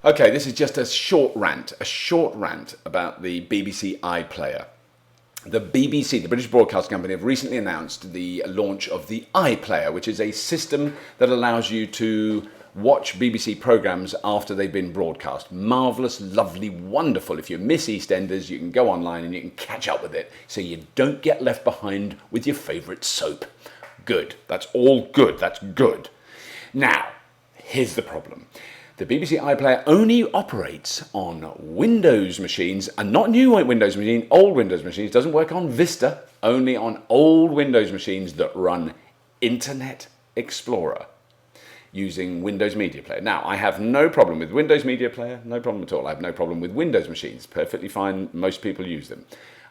Okay, this is just a short rant about the BBC iPlayer. The BBC, the British Broadcasting Company, have recently announced the launch of the iPlayer, which is a system that allows you to watch BBC programmes after they've been broadcast. Marvellous, lovely, wonderful. If you miss EastEnders, you can go online and you can catch up with it so you don't get left behind with your favourite soap. Good. That's all good. That's good. Now, here's the problem. The BBC iPlayer only operates on Windows machines, and not new Windows machines, old Windows machines. Doesn't work on Vista, only on old Windows machines that run Internet Explorer using Windows Media Player. Now, I have no problem with Windows Media Player, no problem at all. I have no problem with Windows machines, perfectly fine, most people use them.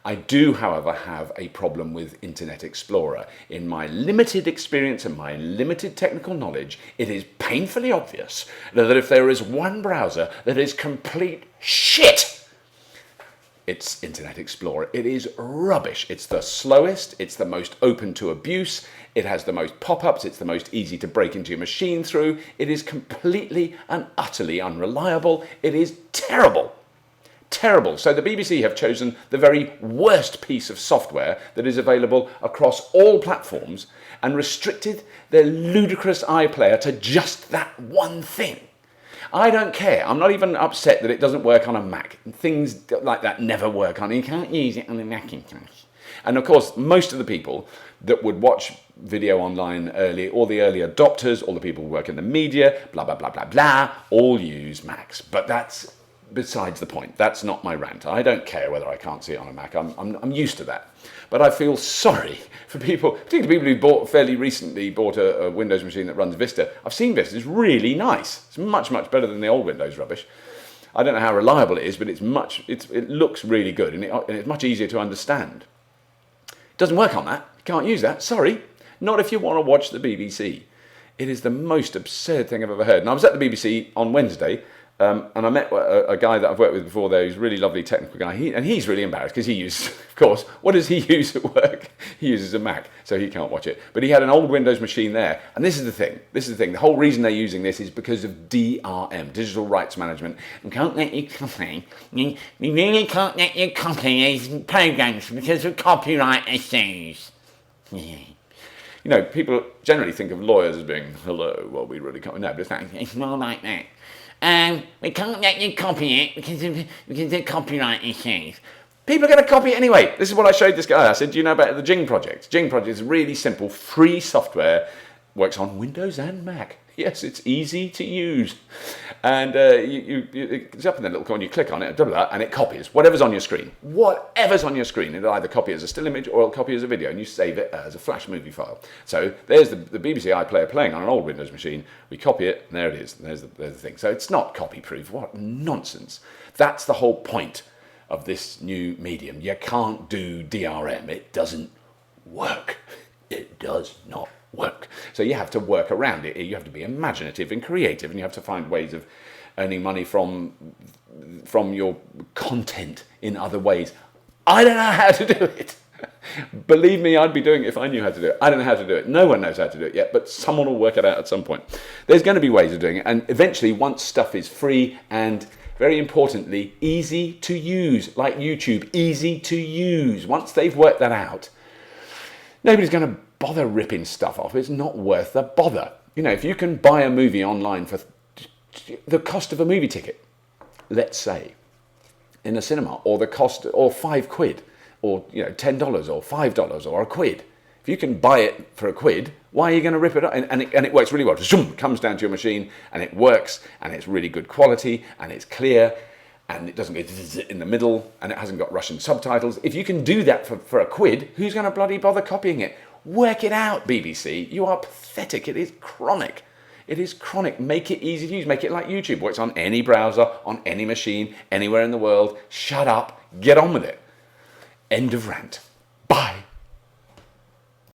I do, however, have a problem with Internet Explorer. In my limited experience and my limited technical knowledge, it is painfully obvious that if there is one browser that is complete shit, it's Internet Explorer. It is rubbish. It's the slowest, it's the most open to abuse, it has the most pop-ups, it's the most easy to break into your machine through, it is completely and utterly unreliable, it is terrible. Terrible. So the BBC have chosen the very worst piece of software that is available across all platforms and restricted their ludicrous iPlayer to just that one thing. I don't care. I'm not even upset that it doesn't work on a Mac. Things like that never work on it. You can't use it on a Macintosh. And of course, most of the people that would watch video online early, all the early adopters, all the people who work in the media, blah, blah, blah, blah, blah, all use Macs. But that's besides the point. That's not my rant. I don't care whether I can't see it on a Mac. I'm used to that. But I feel sorry for people, particularly people who fairly recently bought a Windows machine that runs Vista. I've seen Vista. It's really nice. It's much, much better than the old Windows rubbish. I don't know how reliable it is, but it looks really good, and it's much easier to understand. It doesn't work on that. You can't use that. Sorry. Not if you want to watch the BBC. It is the most absurd thing I've ever heard. And I was at the BBC on Wednesday, and I met a guy that I've worked with before there. He's a really lovely technical guy. He's really embarrassed because he uses, of course, what does he use at work? He uses a Mac, so he can't watch it. But he had an old Windows machine there. And this is the thing. The whole reason they're using this is because of DRM, Digital Rights Management. We can't let you copy. We really can't let you copy these programs because of copyright issues. Yeah. You know, people generally think of lawyers as being, hello, well, we really can't. No, but it's more like that. We can't let you copy it because of copyright issues. People are going to copy it anyway. This is what I showed this guy. I said, do you know about the Jing project? Jing project is really simple, free software, works on Windows and Mac. Yes, it's easy to use. And it's up in the little corner, you click on it, and it copies whatever's on your screen. Whatever's on your screen. It'll either copy as a still image or it'll copy as a video, and you save it as a flash movie file. So there's the BBC iPlayer playing on an old Windows machine. We copy it, and there it is. There's the thing. So it's not copy-proof. What nonsense. That's the whole point of this new medium. You can't do DRM. It doesn't work. It does not work. So you have to work around it. You have to be imaginative and creative, and you have to find ways of earning money from your content in other ways. I don't know how to do it. Believe me, I'd be doing it if I knew how to do it. I don't know how to do it. No one knows how to do it yet, but someone will work it out at some point. There's going to be ways of doing it, and eventually, once stuff is free and, very importantly, easy to use, like YouTube, easy to use. Once they've worked that out, nobody's going to bother ripping stuff off. It's not worth the bother. You know, if you can buy a movie online for the cost of a movie ticket, let's say, in a cinema, or the cost, or £5, or $10, or $5, or a quid. If you can buy it for a quid, why are you going to rip it up? And it works really well. It comes down to your machine, and it works, and it's really good quality, and it's clear, and it doesn't get in the middle, and it hasn't got Russian subtitles. If you can do that for a quid, who's going to bloody bother copying it? Work it out, BBC. You are pathetic. It is chronic. It is chronic. Make it easy to use. Make it like YouTube. Works on any browser, on any machine, anywhere in the world. Shut up. Get on with it. End of rant. Bye.